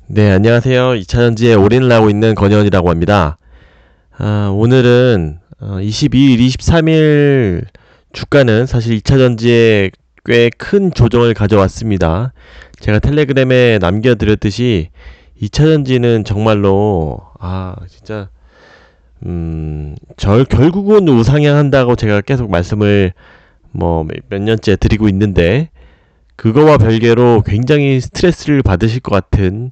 네, 안녕하세요. 2차전지에 올인을 하고 있는 권현이라고 합니다. 오늘은 22일, 23일 주가는 사실 2차전지에 꽤 큰 조정을 가져왔습니다. 제가 텔레그램에 남겨드렸듯이 2차전지는 정말로 진짜 결국은 우상향한다고 제가 계속 말씀을 뭐 몇 년째 드리고 있는데, 그거와 별개로 굉장히 스트레스를 받으실 것 같은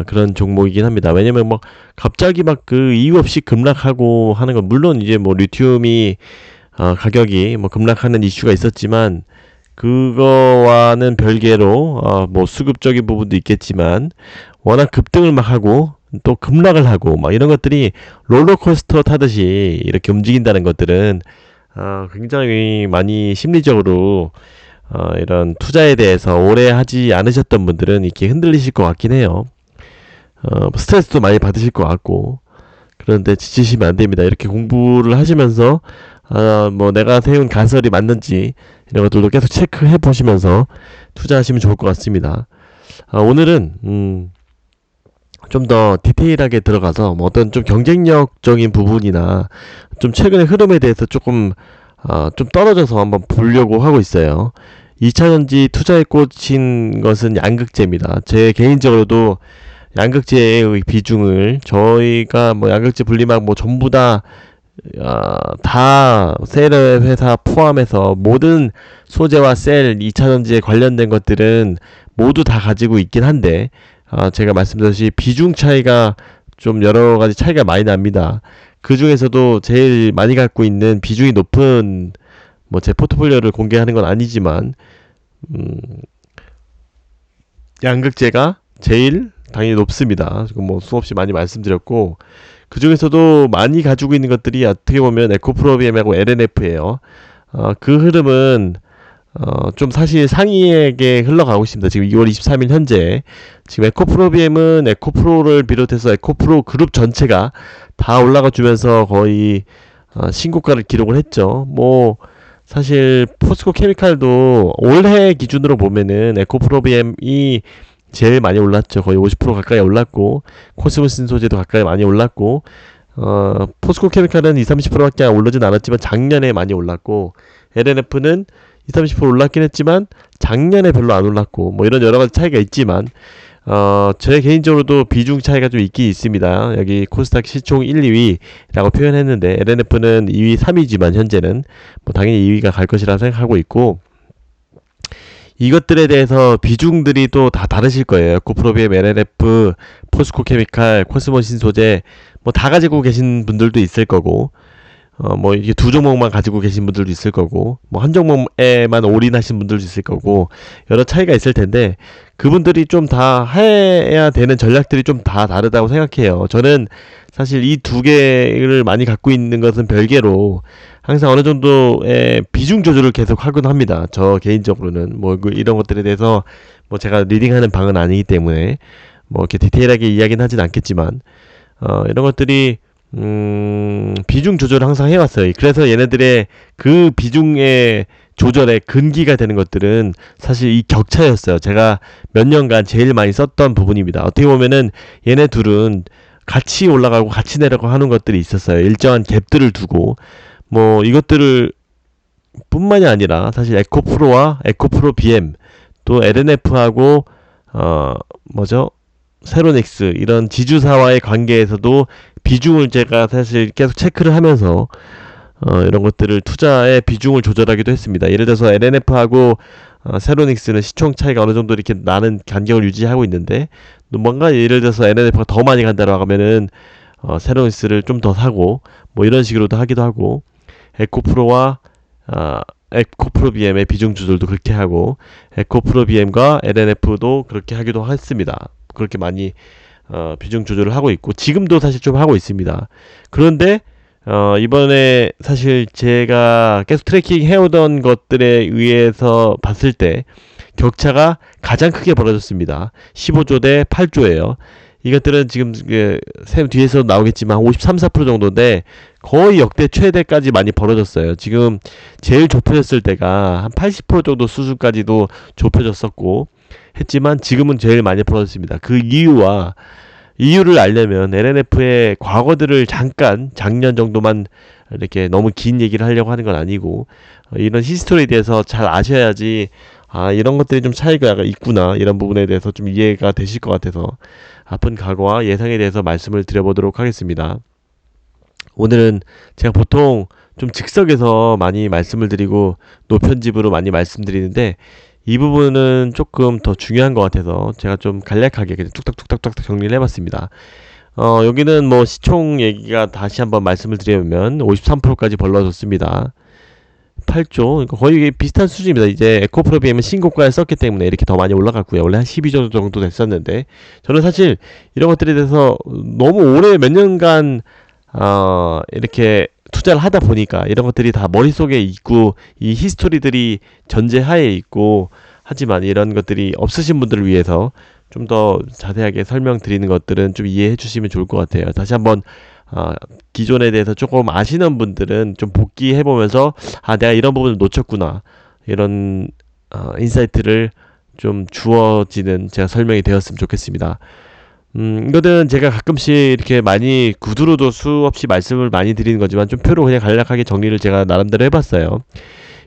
그런 종목이긴 합니다. 왜냐면 뭐 갑자기 막 그 이유 없이 급락하고 하는 건, 물론 이제 뭐 리튬이 가격이 뭐 급락하는 이슈가 있었지만, 그거와는 별개로 뭐 수급적인 부분도 있겠지만, 워낙 급등을 막 하고 또 급락을 하고 막 이런 것들이 롤러코스터 타듯이 이렇게 움직인다는 것들은 굉장히 많이 심리적으로 이런 투자에 대해서 오래 하지 않으셨던 분들은 이렇게 흔들리실 것 같긴 해요. 스트레스도 많이 받으실 것 같고. 그런데 지치시면 안 됩니다. 이렇게 공부를 하시면서 뭐 내가 세운 가설이 맞는지 이런 것들도 계속 체크해 보시면서 투자하시면 좋을 것 같습니다. 오늘은 좀 더 디테일하게 들어가서 뭐 어떤 좀 경쟁력적인 부분이나 좀 최근의 흐름에 대해서 조금 좀 떨어져서 한번 보려고 하고 있어요. 2차전지 투자에 꽂힌 것은 양극재입니다. 제 개인적으로도 양극재의 비중을, 저희가 뭐 양극재 분리막 뭐 전부 다 셀 회사 포함해서 모든 소재와 셀 2차전지에 관련된 것들은 모두 다 가지고 있긴 한데, 제가 말씀드렸듯이 비중 차이가 좀 여러 가지 차이가 많이 납니다. 그 중에서도 제일 많이 갖고 있는 비중이 높은, 뭐 제 포트폴리오를 공개하는 건 아니지만, 음, 양극재가 제일 당연히 높습니다. 지금 뭐 수없이 많이 말씀드렸고, 그 중에서도 많이 가지고 있는 것들이 어떻게 보면 에코프로비엠하고 LNF예요. 그 흐름은 좀 사실 상위에게 흘러가고 있습니다. 지금 2월 23일 현재 지금 에코프로비엠은 에코프로를 비롯해서 에코프로 그룹 전체가 다 올라가 주면서 거의 신고가를 기록을 했죠. 뭐 사실 포스코 케미칼도 올해 기준으로 보면은 에코프로비엠이 제일 많이 올랐죠. 거의 50% 가까이 올랐고, 코스모신 소재도 가까이 많이 올랐고, 포스코 케미칼은 20, 30%밖에 오르진 않았지만 작년에 많이 올랐고, LNF는 20, 30% 올랐긴 했지만 작년에 별로 안 올랐고, 뭐 이런 여러 가지 차이가 있지만, 제 개인적으로도 비중 차이가 좀 있긴 있습니다. 여기 코스닥 시총 1, 2위라고 표현했는데, LNF는 2위, 3위지만 현재는 뭐 당연히 2위가 갈 것이라 생각하고 있고, 이것들에 대해서 비중들이 또 다 다르실 거예요. 고프로비엠, LNF, 포스코 케미칼, 코스모 신소재 뭐 다 가지고 계신 분들도 있을 거고, 뭐 이게 두 종목만 가지고 계신 분들도 있을 거고, 뭐 한 종목에만 올인하신 분들도 있을 거고, 여러 차이가 있을 텐데, 그분들이 좀 다 해야 되는 전략들이 좀 다 다르다고 생각해요. 저는 사실 이 두 개를 많이 갖고 있는 것은 별개로 항상 어느 정도의 비중 조절을 계속 하곤 합니다. 저 개인적으로는 뭐 이런 것들에 대해서 뭐 제가 리딩하는 방은 아니기 때문에 뭐 이렇게 디테일하게 이야기는 하진 않겠지만, 이런 것들이 비중 조절을 항상 해왔어요. 그래서 얘네들의 그 비중의 조절의 근기가 되는 것들은 사실 이 격차였어요. 제가 몇 년간 제일 많이 썼던 부분입니다. 어떻게 보면은 얘네 둘은 같이 올라가고 같이 내려가고 하는 것들이 있었어요. 일정한 갭들을 두고, 뭐 이것들을 뿐만이 아니라 사실 에코프로와 에코프로 BM, 또 LNF하고 뭐죠? 세로닉스, 이런 지주사와의 관계에서도 비중을 제가 사실 계속 체크를 하면서 이런 것들을 투자의 비중을 조절하기도 했습니다. 예를 들어서 LNF하고 세로닉스는 시총 차이가 어느 정도 이렇게 나는 간격을 유지하고 있는데, 뭔가 예를 들어서 LNF가 더 많이 간다라고 하면은 세로닉스를 좀 더 사고, 뭐 이런 식으로도 하기도 하고, 에코프로와 에코프로 BM의 비중 조절도 그렇게 하고, 에코프로 BM과 LNF도 그렇게 하기도 했습니다. 그렇게 많이 비중 조절을 하고 있고, 지금도 사실 좀 하고 있습니다. 그런데 이번에 사실 제가 계속 트래킹 해오던 것들에 의해서 봤을 때 격차가 가장 크게 벌어졌습니다. 15조 대 8조예요. 이것들은 지금 샘 뒤에서 나오겠지만 53, 4% 정도인데 거의 역대 최대까지 많이 벌어졌어요. 지금 제일 좁혀졌을 때가 한 80% 정도 수준까지도 좁혀졌었고, 했지만 지금은 제일 많이 벌어졌습니다. 그 이유를 알려면 LNF의 과거들을 잠깐 작년 정도만 이렇게 너무 긴 얘기를 하려고 하는 건 아니고 이런 히스토리에 대해서 잘 아셔야지 이런 것들이 좀 차이가 있구나 이런 부분에 대해서 좀 이해가 되실 것 같아서 아픈 과거와 예상에 대해서 말씀을 드려보도록 하겠습니다. 오늘은 제가 보통 좀 즉석에서 많이 말씀을 드리고 노편집으로 많이 말씀드리는데 이 부분은 조금 더 중요한 것 같아서 제가 좀 간략하게 그냥 뚝딱뚝딱뚝딱 정리를 해봤습니다. 여기는 뭐 시총 얘기가 다시 한번 말씀을 드리면 53%까지 벌러졌습니다. 8조, 그러니까 거의 비슷한 수준입니다. 이제 에코프로비엠은 신고가를 썼기 때문에 이렇게 더 많이 올라갔고요. 원래 한 12조 정도 됐었는데 저는 사실 이런 것들에 대해서 너무 오래 몇 년간 이렇게 투자를 하다 보니까 이런 것들이 다 머릿속에 있고 이 히스토리들이 전제하에 있고 하지만 이런 것들이 없으신 분들을 위해서 좀 더 자세하게 설명드리는 것들은 좀 이해해 주시면 좋을 것 같아요. 다시 한번 기존에 대해서 조금 아시는 분들은 좀 복기해 보면서 내가 이런 부분을 놓쳤구나 이런 인사이트를 좀 주어지는 제가 설명이 되었으면 좋겠습니다. 이거는 제가 가끔씩 이렇게 많이 구두로도 수없이 말씀을 많이 드리는 거지만 좀 표로 그냥 간략하게 정리를 제가 나름대로 해봤어요.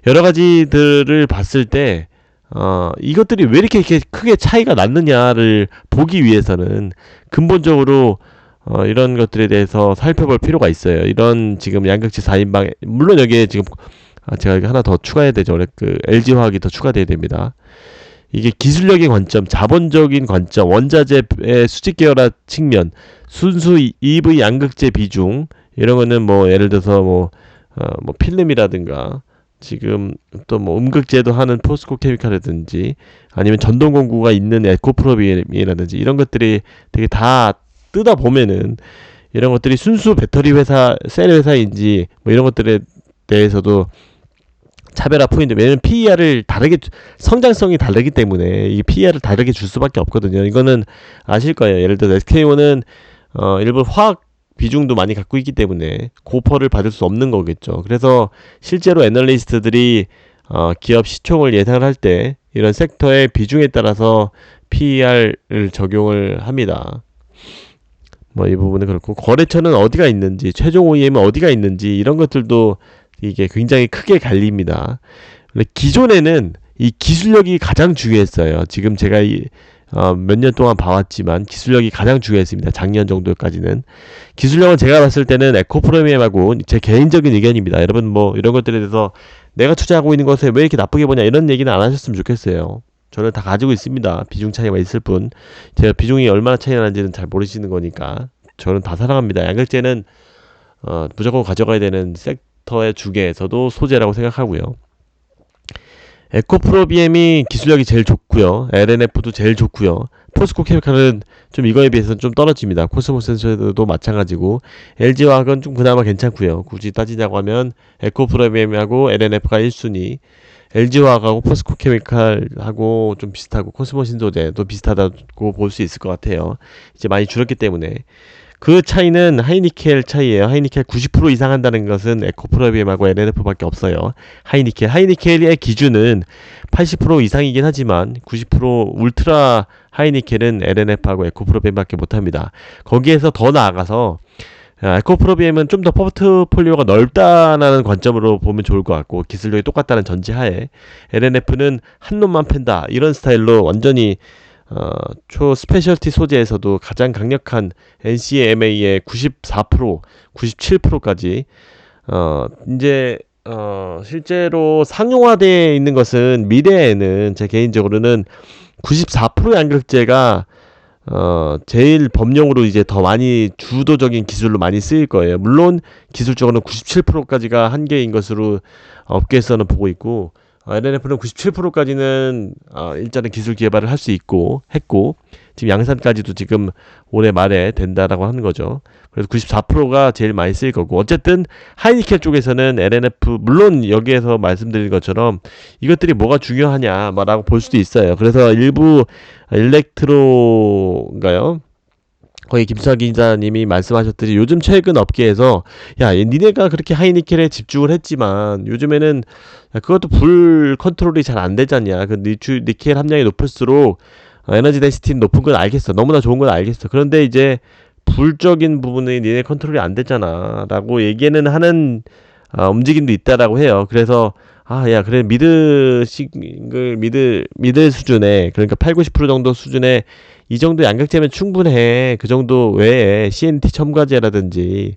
여러 가지들을 봤을 때 이것들이 왜 이렇게 크게 차이가 났느냐를 보기 위해서는 근본적으로 이런 것들에 대해서 살펴볼 필요가 있어요. 이런 지금 양극재 4인방 물론 여기에 지금 제가 하나 더 추가해야 되죠. 그 LG화학이 더 추가돼야 됩니다. 이게 기술력의 관점, 자본적인 관점, 원자재의 수직 계열화 측면, 순수 EV 양극재 비중 이런 거는 뭐 예를 들어서 뭐 필름이라든가 지금 또 뭐 음극재도 하는 포스코 케미칼이라든지 아니면 전동 공구가 있는 에코프로비엠이라든지 이런 것들이 되게 다 뜯어 보면은 이런 것들이 순수 배터리 회사, 셀 회사인지 뭐 이런 것들에 대해서도 차별화 포인트. 왜냐면 PER을 다르게 성장성이 다르기 때문에 이 PER을 다르게 줄 수밖에 없거든요. 이거는 아실 거예요. 예를 들어 SK온은 일부 화학 비중도 많이 갖고 있기 때문에 고퍼를 받을 수 없는 거겠죠. 그래서 실제로 애널리스트들이 기업 시총을 예상을 할 때 이런 섹터의 비중에 따라서 PER을 적용을 합니다. 뭐 이 부분은 그렇고 거래처는 어디가 있는지 최종 OEM은 어디가 있는지 이런 것들도 이게 굉장히 크게 갈립니다. 기존에는 이 기술력이 가장 중요했어요. 지금 제가 몇 년 동안 봐왔지만 기술력이 가장 중요했습니다. 작년 정도까지는. 기술력은 제가 봤을 때는 에코프로미엠하고 제 개인적인 의견입니다. 여러분 뭐 이런 것들에 대해서 내가 투자하고 있는 것에 왜 이렇게 나쁘게 보냐 이런 얘기는 안 하셨으면 좋겠어요. 저는 다 가지고 있습니다. 비중 차이가 있을 뿐. 제가 비중이 얼마나 차이 나는지는 잘 모르시는 거니까. 저는 다 사랑합니다. 양극재는 무조건 가져가야 되는 섹터의 주계에서도 소재라고 생각하고요. 에코프로비엠이 기술력이 제일 좋고요. LNF도 제일 좋고요. 포스코 케미칼은 좀 이거에 비해서는 좀 떨어집니다. 코스모센서도 마찬가지고 LG화학은 좀 그나마 괜찮고요. 굳이 따지자고 하면 에코프로비엠하고 LNF가 1순위, LG화학하고 포스코 케미칼하고 좀 비슷하고 코스모신소재도 비슷하다고 볼 수 있을 것 같아요. 이제 많이 줄었기 때문에. 그 차이는 하이니켈 차이예요. 하이니켈 90% 이상 한다는 것은 에코프로비엠하고 LNF밖에 없어요. 하이니켈의 기준은 80% 이상이긴 하지만 90% 울트라 하이니켈은 LNF하고 에코프로비엠밖에 못합니다. 거기에서 더 나아가서 에코프로비엠은 좀 더 포트폴리오가 넓다는 관점으로 보면 좋을 것 같고 기술력이 똑같다는 전제하에 LNF는 한 놈만 팬다 이런 스타일로 완전히 초 스페셜티 소재에서도 가장 강력한 NCMA의 94%, 97%까지 이제 실제로 상용화되어 있는 것은 미래에는 제 개인적으로는 94% 양극재가 제일 범용으로 이제 더 많이 주도적인 기술로 많이 쓰일 거예요. 물론 기술적으로는 97%까지가 한계인 것으로 업계에서는 보고 있고 LNF는 97%까지는 일단은 기술 개발을 할 수 있고 했고 지금 양산까지도 지금 올해 말에 된다라고 하는 거죠. 그래서 94%가 제일 많이 쓰일 거고 어쨌든 하이니켈 쪽에서는 LNF 물론 여기에서 말씀드린 것처럼 이것들이 뭐가 중요하냐라고 볼 수도 있어요. 그래서 일부 일렉트로인가요? 거의 김수아 기자님이 말씀하셨듯이 요즘 최근 업계에서 야 니네가 그렇게 하이니켈에 집중을 했지만 요즘에는 야, 그것도 불 컨트롤이 잘 안 되잖냐. 그 니켈 함량이 높을수록 에너지 덴시티는 높은 건 알겠어. 너무나 좋은 건 알겠어. 그런데 이제 불적인 부분이 니네 컨트롤이 안 되잖아 라고 얘기는 하는 움직임도 있다라고 해요. 그래서 야 그래 미드 수준에, 그러니까 8, 90% 정도 수준에 이 정도 양극재면 충분해. 그 정도 외에 CNT 첨가제라든지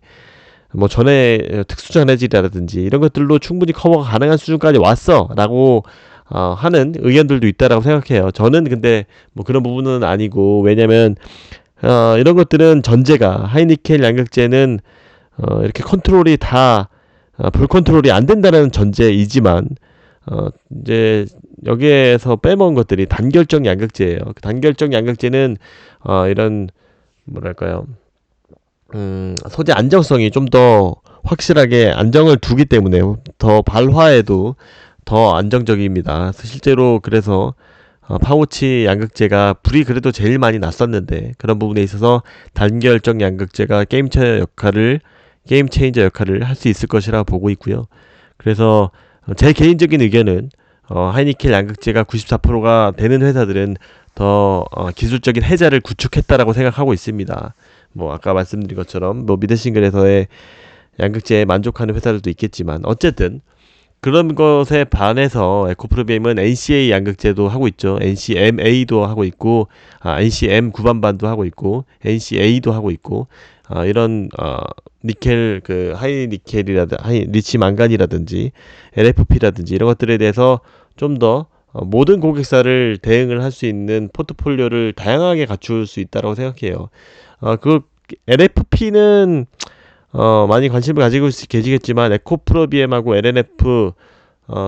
뭐 전에 특수 전해질이라든지 이런 것들로 충분히 커버가 가능한 수준까지 왔어 라고 하는 의견들도 있다라고 생각해요. 저는 근데 뭐 그런 부분은 아니고, 왜냐면 이런 것들은 전제가 하이니켈 양극재는 이렇게 컨트롤이 다 불 컨트롤이 안 된다는 전제이지만 이제 여기에서 빼먹은 것들이 단결적 양극재예요. 그 단결적 양극재는 이런 뭐랄까요, 소재 안정성이 좀 더 확실하게 안정을 두기 때문에 더 발화에도 더 안정적입니다. 실제로 그래서 파우치 양극재가 불이 그래도 제일 많이 났었는데, 그런 부분에 있어서 단결적 양극재가 게임 체인저 역할을 할 수 있을 것이라 보고 있고요. 그래서 제 개인적인 의견은 하이니켈 양극재가 94%가 되는 회사들은 더 기술적인 해자를 구축했다라고 생각하고 있습니다. 뭐 아까 말씀드린 것처럼 뭐 미드싱글에서의 양극재에 만족하는 회사들도 있겠지만, 어쨌든 그런 것에 반해서 에코프로비엠은 NCA 양극재도 하고 있죠. NCMA도 하고 있고, NCM 구반반도 하고 있고, NCA도 하고 있고, 이런 니켈 그 하이 니켈이라든 하이 리치 망간이라든지 LFP라든지 이런 것들에 대해서 좀 더 모든 고객사를 대응을 할 수 있는 포트폴리오를 다양하게 갖출 수 있다고 생각해요. 그 LFP는 많이 관심을 가지고 계시겠지만 에코프로비엠하고 LNF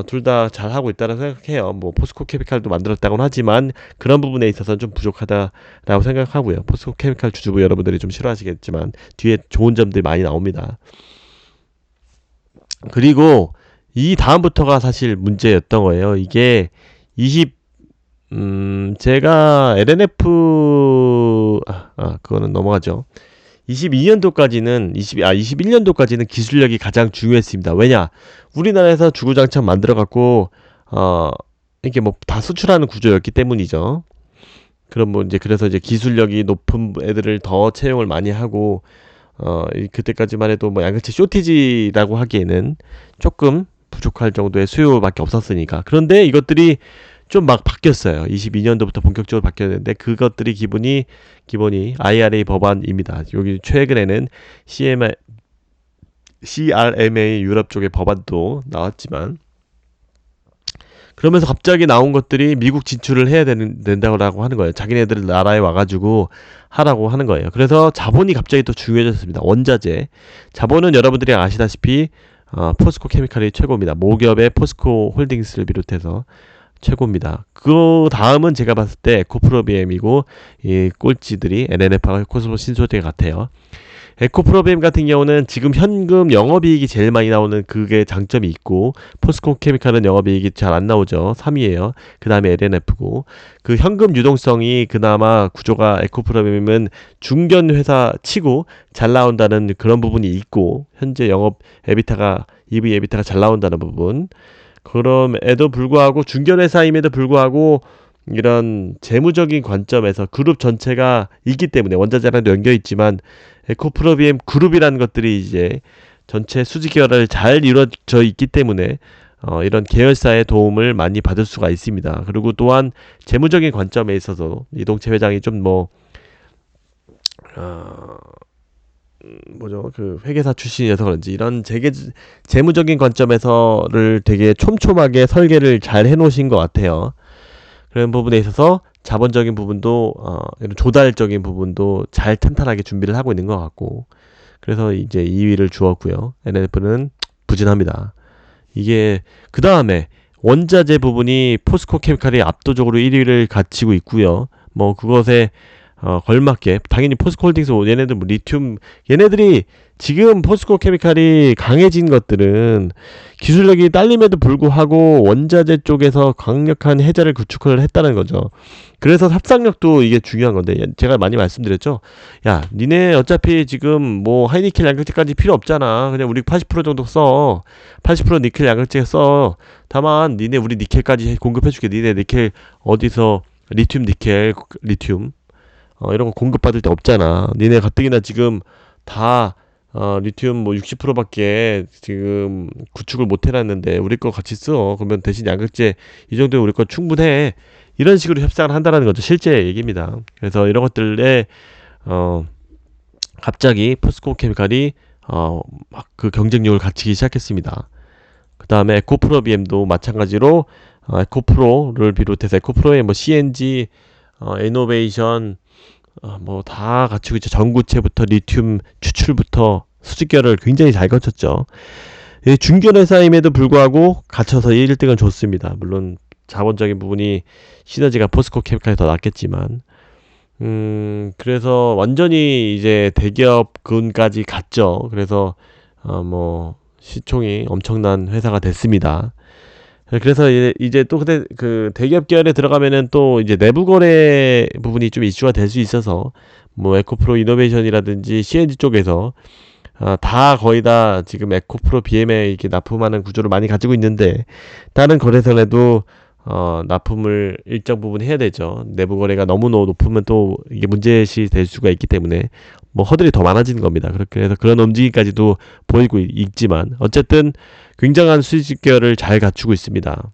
둘 다 잘하고 있다고 생각해요. 뭐 포스코 케미칼도 만들었다고는 하지만 그런 부분에 있어서는 좀 부족하다라고 생각하고요. 포스코 케미칼 주주부 여러분들이 좀 싫어하시겠지만 뒤에 좋은 점들이 많이 나옵니다. 그리고 이 다음부터가 사실 문제였던 거예요. 이게 20 제가 LNF 그거는 넘어가죠. 22년도까지는 21년도까지는 기술력이 가장 중요했습니다. 왜냐? 우리나라에서 주구장창 만들어 갖고 이게 뭐 다 수출하는 구조였기 때문이죠. 그럼 뭐 이제 그래서 이제 기술력이 높은 애들을 더 채용을 많이 하고 그때까지만 해도 뭐 양극재 쇼티지라고 하기에는 조금 부족할 정도의 수요밖에 없었으니까. 그런데 이것들이 좀 막 바뀌었어요. 22년도부터 본격적으로 바뀌었는데 그것들이 기본이 IRA 법안입니다. 여기 최근에는 CRMA 유럽 쪽의 법안도 나왔지만, 그러면서 갑자기 나온 것들이 미국 진출을 해야 된다고 하는 거예요. 자기네들 나라에 와가지고 하라고 하는 거예요. 그래서 자본이 갑자기 또 중요해졌습니다. 원자재. 자본은 여러분들이 아시다시피 포스코 케미칼이 최고입니다. 모기업의 포스코 홀딩스를 비롯해서 최고입니다. 그 다음은 제가 봤을 때 에코프로비엠이고, 이 꼴찌들이 LNF와 코스모 신소재 같아요. 에코프로비엠 같은 경우는 지금 현금 영업이익이 제일 많이 나오는 그게 장점이 있고, 포스코 케미칼은 영업이익이 잘 안 나오죠. 3위에요. 그 다음에 LNF고, 그 현금 유동성이 그나마 구조가 에코프로비엠은 중견 회사 치고 잘 나온다는 그런 부분이 있고, 현재 영업 에비타가 EV 에비타가 잘 나온다는 부분. 그럼에도 불구하고 중견 회사임에도 불구하고 이런 재무적인 관점에서 그룹 전체가 있기 때문에 원자재랑도 연결 있지만 에코프로비엠 그룹이라는 것들이 이제 전체 수지 계열을 잘 이루어져 있기 때문에 이런 계열사의 도움을 많이 받을 수가 있습니다. 그리고 또한 재무적인 관점에 있어서 이동채 회장이 좀 그 회계사 출신이어서 그런지 이런 재무적인 관점에서를 되게 촘촘하게 설계를 잘 해놓으신 것 같아요. 그런 부분에 있어서 자본적인 부분도 이런 조달적인 부분도 잘 탄탄하게 준비를 하고 있는 것 같고, 그래서 이제 2위를 주었고요. NF는 부진합니다. 이게 그 다음에 원자재 부분이 포스코 케미칼이 압도적으로 1위를 갖추고 있고요. 뭐 그것에 걸맞게 당연히 포스코홀딩스 얘네들 뭐 리튬 얘네들이 지금 포스코 케미칼이 강해진 것들은 기술력이 딸림에도 불구하고 원자재 쪽에서 강력한 해자를 구축을 했다는 거죠. 그래서 합상력도 이게 중요한 건데 제가 많이 말씀드렸죠. 야, 니네 어차피 지금 뭐 하이니켈 양극재까지 필요 없잖아. 그냥 우리 80% 정도 써. 80% 니켈 양극재 써. 다만 니네 우리 니켈까지 공급해줄게. 니네 니켈 어디서 리튬 니켈 리튬 이런 거 공급받을 데 없잖아. 니네 가뜩이나 지금 다 리튬 뭐 60%밖에 지금 구축을 못 해놨는데 우리 거 같이 써. 그러면 대신 양극재 이 정도면 우리 거 충분해. 이런 식으로 협상을 한다는 거죠. 실제 얘기입니다. 그래서 이런 것들에 갑자기 포스코 케미칼이 막 그 경쟁력을 갖추기 시작했습니다. 그 다음에 에코프로 BM도 마찬가지로 에코프로를 비롯해서 에코프로의 뭐 CNG, 이노베이션 뭐 다 갖추고 있죠. 전구체부터 리튬 추출부터 수직결을 굉장히 잘 거쳤죠. 중견 회사임에도 불구하고 갖춰서 1등을 줬습니다. 물론 자본적인 부분이 시너지가 포스코 케미칼이 더 낫겠지만 그래서 완전히 이제 대기업군까지 갔죠. 그래서 뭐 시총이 엄청난 회사가 됐습니다. 그래서 이제 또 근데 그 대기업 계열에 들어가면은 또 이제 내부 거래 부분이 좀 이슈가 될 수 있어서 뭐 에코프로 이노베이션이라든지 CNG 쪽에서 다 거의 다 지금 에코프로 BM에 이렇게 납품하는 구조를 많이 가지고 있는데 다른 거래선에도 납품을 일정 부분 해야 되죠. 내부 거래가 너무 높으면 또 이게 문제시 될 수가 있기 때문에 뭐 허들이 더 많아지는 겁니다. 그렇게 해서 그런 움직임까지도 보이고 있지만 어쨌든 굉장한 수직 계열을 잘 갖추고 있습니다.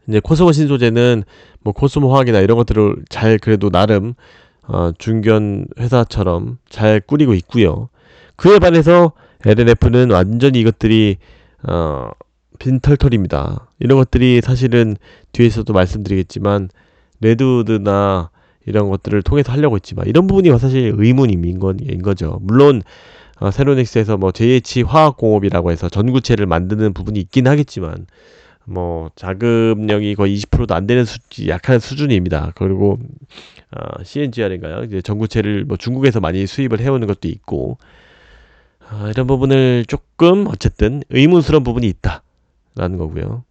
이제 코스모 신소재는 뭐 코스모 화학이나 이런 것들을 잘 그래도 나름 중견 회사처럼 잘 꾸리고 있고요. 그에 반해서 LNF는 완전히 이것들이 빈털털입니다. 이런 것들이 사실은 뒤에서도 말씀드리겠지만 레드우드나 이런 것들을 통해서 하려고 했지만 이런 부분이 사실 의문인 거죠. 물론 세로닉스에서 뭐 JH 화학공업이라고 해서 전구체를 만드는 부분이 있긴 하겠지만 뭐 자금력이 거의 20%도 안 되는 약한 수준입니다. 그리고 CNGR인가요? 이제 전구체를 뭐 중국에서 많이 수입을 해오는 것도 있고 이런 부분을 조금 어쨌든 의문스러운 부분이 있다라는 거고요.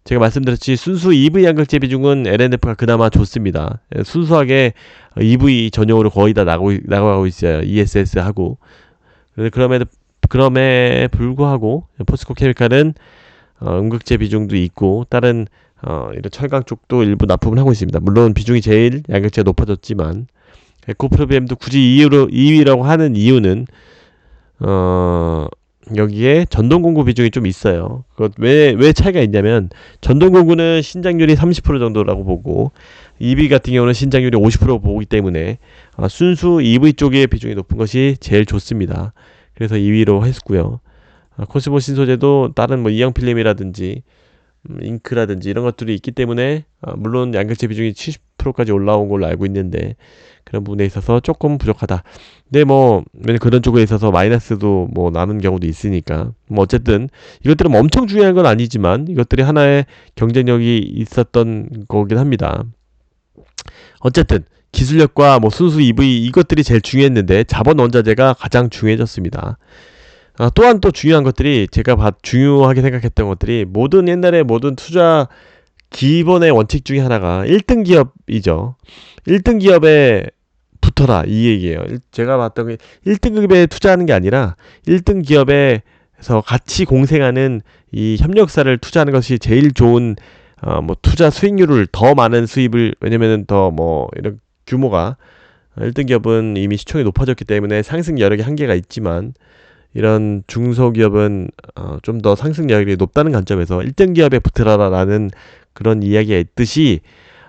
제가 말씀드렸지 순수 EV 양극재 비중은 LNF가 그나마 좋습니다. 순수하게 EV 전용으로 거의 다 나가고 있어요. ESS하고. 그럼에 불구하고 포스코 케미칼은 음극재 비중도 있고 다른 이런 철강 쪽도 일부 납품을 하고 있습니다. 물론 비중이 제일 양극재가 높아졌지만 에코프로 BM도 굳이 2위라고 하는 이유는 여기에 전동 공구 비중이 좀 있어요. 그것 왜 차이가 있냐면 전동 공구는 신장률이 30% 정도라고 보고 EV 같은 경우는 신장률이 50% 보기 때문에 순수 EV 쪽의 비중이 높은 것이 제일 좋습니다. 그래서 2위로 했고요. 코스모 신소재도 다른 뭐 이형 필름이라든지 잉크라든지 이런 것들이 있기 때문에 물론 양극재 비중이 70%까지 올라온 걸로 알고 있는데 그런 부분에 있어서 조금 부족하다. 근데 뭐 그런 쪽에 있어서 마이너스도 뭐 나는 경우도 있으니까 뭐 어쨌든 이것들은 뭐 엄청 중요한 건 아니지만 이것들이 하나의 경쟁력이 있었던 거긴 합니다. 어쨌든 기술력과 뭐 순수 EV 이것들이 제일 중요했는데 자본 원자재가 가장 중요해졌습니다. 또한 또 중요한 것들이 제가 중요하게 생각했던 것들이 옛날에 모든 투자 기본의 원칙 중에 하나가 1등 기업이죠. 1등 기업에 붙어라 이 얘기예요. 제가 봤던 게 1등급에 투자하는 게 아니라 1등 기업에서 같이 공생하는 이 협력사를 투자하는 것이 제일 좋은 뭐 투자 수익률을 더 많은 수입을 왜냐면은 더 뭐 이런 규모가 1등 기업은 이미 시총이 높아졌기 때문에 상승 여력의 한계가 있지만 이런 중소기업은 좀 더 상승 여력이 높다는 관점에서 1등 기업에 붙으라라는 그런 이야기가 있듯이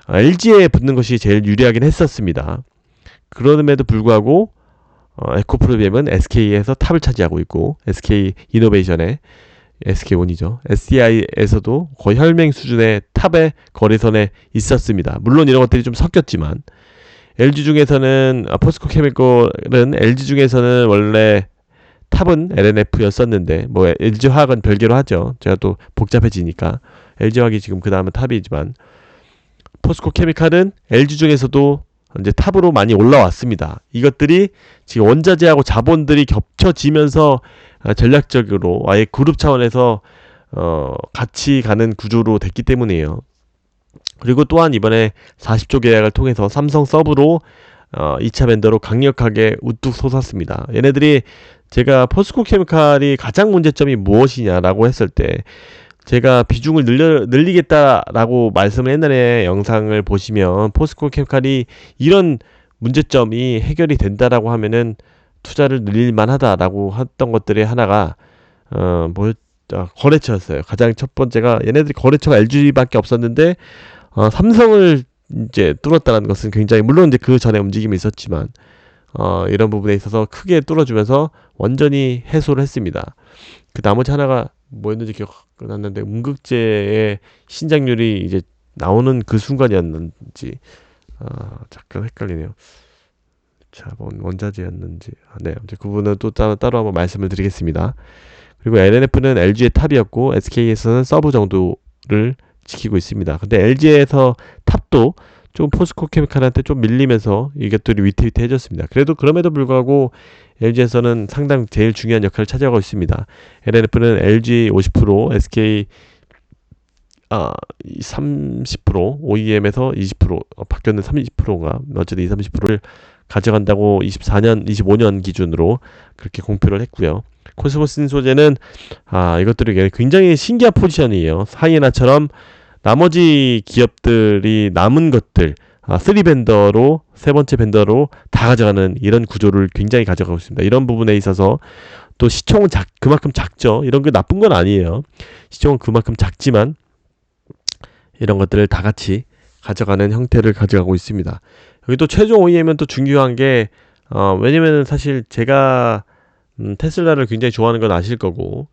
LG에 붙는 것이 제일 유리하긴 했었습니다. 그럼에도 불구하고 에코프로 BM은 SK에서 탑을 차지하고 있고 SK 이노베이션의 SK온이죠. SDI에서도 거의 혈맹 수준의 탑의 거래선에 있었습니다. 물론 이런 것들이 좀 섞였지만 LG 중에서는 포스코 케미컬은 LG 중에서는 원래 탑은 LNF였었는데 뭐 LG화학은 별개로 하죠. 제가 또 복잡해지니까 LG화학이 지금 그 다음은 탑이지만 포스코 케미칼은 LG 중에서도 이제 탑으로 많이 올라왔습니다. 이것들이 지금 원자재하고 자본들이 겹쳐지면서 전략적으로 아예 그룹 차원에서 같이 가는 구조로 됐기 때문이에요. 그리고 또한 이번에 40조 계약을 통해서 삼성 서브로 2차 벤더로 강력하게 우뚝 솟았습니다. 얘네들이 제가 포스코 케미칼이 가장 문제점이 무엇이냐라고 했을 때 제가 비중을 늘리겠다라고 말씀을 옛날에 영상을 보시면 포스코 케미칼이 이런 문제점이 해결이 된다라고 하면은 투자를 늘릴만 하다라고 했던 것들의 하나가 거래처였어요. 가장 첫 번째가 얘네들이 거래처가 LG밖에 없었는데 삼성을 이제 뚫었다는 것은 굉장히 물론 이제 그 전에 움직임이 있었지만 이런 부분에 있어서 크게 뚫어주면서 완전히 해소를 했습니다. 그 나머지 하나가 뭐였는지 기억 안 났는데 음극재의 신장률이 이제 나오는 그 순간이었는지 잠깐 헷갈리네요. 자, 원자재였는지 네, 이제 그 부분은 또 따로 한번 말씀을 드리겠습니다. 그리고 LNF는 LG의 탑이었고 SK에서는 서브 정도를 지키고 있습니다. 근데 LG에서 탑도 좀 포스코 케미칼한테 좀 밀리면서 이것들이 위태위태해졌습니다. 그래도 그럼에도 불구하고 LG에서는 상당 제일 중요한 역할을 차지하고 있습니다. LNF는 LG 50%, SK 30%, OEM에서 20%, 바뀌었는 30%인가 어쨌든 30%를 가져간다고 25년 기준으로 그렇게 공표를 했고요. 코스모신 소재는 이것들이 굉장히 신기한 포지션이에요. 하이에나처럼 나머지 기업들이 남은 것들 3벤더로 세 번째 벤더로 다 가져가는 이런 구조를 굉장히 가져가고 있습니다. 이런 부분에 있어서 또 시총은 그만큼 작죠. 이런 게 나쁜 건 아니에요. 시총은 그만큼 작지만 이런 것들을 다 같이 가져가는 형태를 가져가고 있습니다. 여기 또 최종 OEM은 또 중요한 게 왜냐면 사실 제가 테슬라를 굉장히 좋아하는 건 아실 거고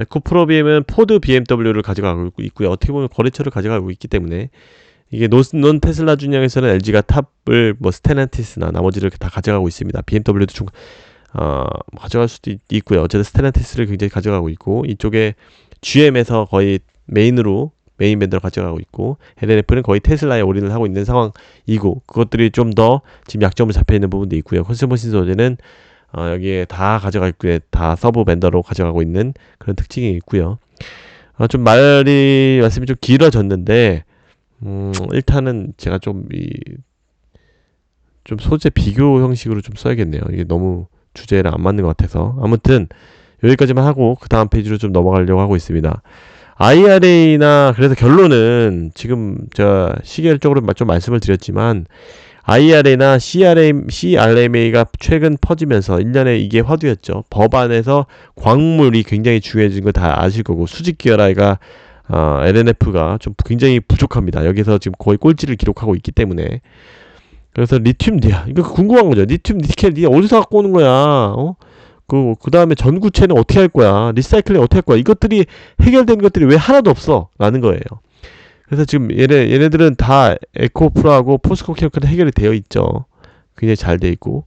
에코프로비엠은 포드 BMW를 가져가고 있고요. 어떻게 보면 거래처를 가져가고 있기 때문에 이게 논 테슬라 준영에서는 LG가 탑을 스텔란티스나 나머지를 다 가져가고 있습니다. BMW도 좀 가져갈 수도 있고요. 어쨌든 스텔란티스를 굉장히 가져가고 있고 이쪽에 GM에서 거의 메인 밴더를 가져가고 있고 LNF는 거의 테슬라에 올인을 하고 있는 상황이고 그것들이 좀 더 지금 약점을 잡혀 있는 부분도 있고요. 컨슈머신 소재는 여기에 다 가져가 있고요. 다 서브 밴더로 가져가고 있는 그런 특징이 있고요. 좀 말씀이 좀 길어졌는데 일단은 제가 좀 소재 비교 형식으로 좀 써야겠네요. 이게 너무 주제랑 안 맞는 것 같아서 아무튼 여기까지만 하고 그 다음 페이지로 좀 넘어가려고 하고 있습니다. IRA나 그래서 결론은 지금 제가 시계적으로 좀 말씀을 드렸지만 IRA나 CRMA가 최근 퍼지면서 1년에 이게 화두였죠. 법안에서 광물이 굉장히 중요해진 거 다 아실 거고 수직계열화가 LNF가 좀 굉장히 부족합니다. 여기서 지금 거의 꼴찌를 기록하고 있기 때문에 그래서 리튬 이거 궁금한 거죠. 리튬 니켈 니 어디서 갖고 오는 거야? 그 다음에 전구체는 어떻게 할 거야? 리사이클링 어떻게 할 거야? 이것들이 해결된 것들이 왜 하나도 없어? 라는 거예요. 그래서 지금 얘네들은 다 에코프로하고 포스코 케미칼은 해결이 되어 있죠. 굉장히 잘 되어 있고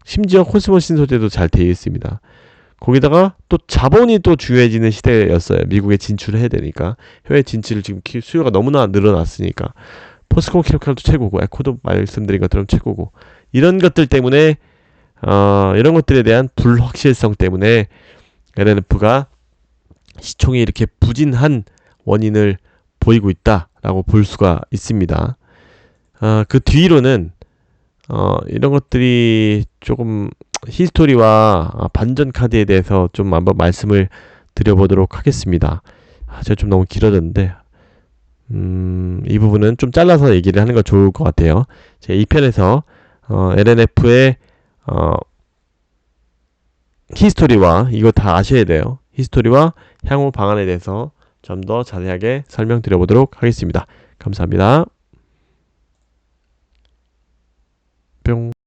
심지어 코스모신 소재도 잘 되어 있습니다. 거기다가 또 자본이 또 중요해지는 시대였어요. 미국에 진출을 해야 되니까 해외 진출을 지금 수요가 너무나 늘어났으니까 포스코 케미칼도 최고고 에코도 말씀드린 것처럼 최고고 이런 것들 때문에 이런 것들에 대한 불확실성 때문에 LNF가 시총이 이렇게 부진한 원인을 보이고 있다라고 볼 수가 있습니다. 그 뒤로는 이런 것들이 조금 히스토리와 반전 카드에 대해서 좀 한번 말씀을 드려보도록 하겠습니다. 제가 좀 너무 길어졌는데 이 부분은 좀 잘라서 얘기를 하는 거 좋을 것 같아요. 제가 2편에서 LNF의 히스토리와 이거 다 아셔야 돼요. 히스토리와 향후 방안에 대해서 좀 더 자세하게 설명드려보도록 하겠습니다. 감사합니다. 뿅.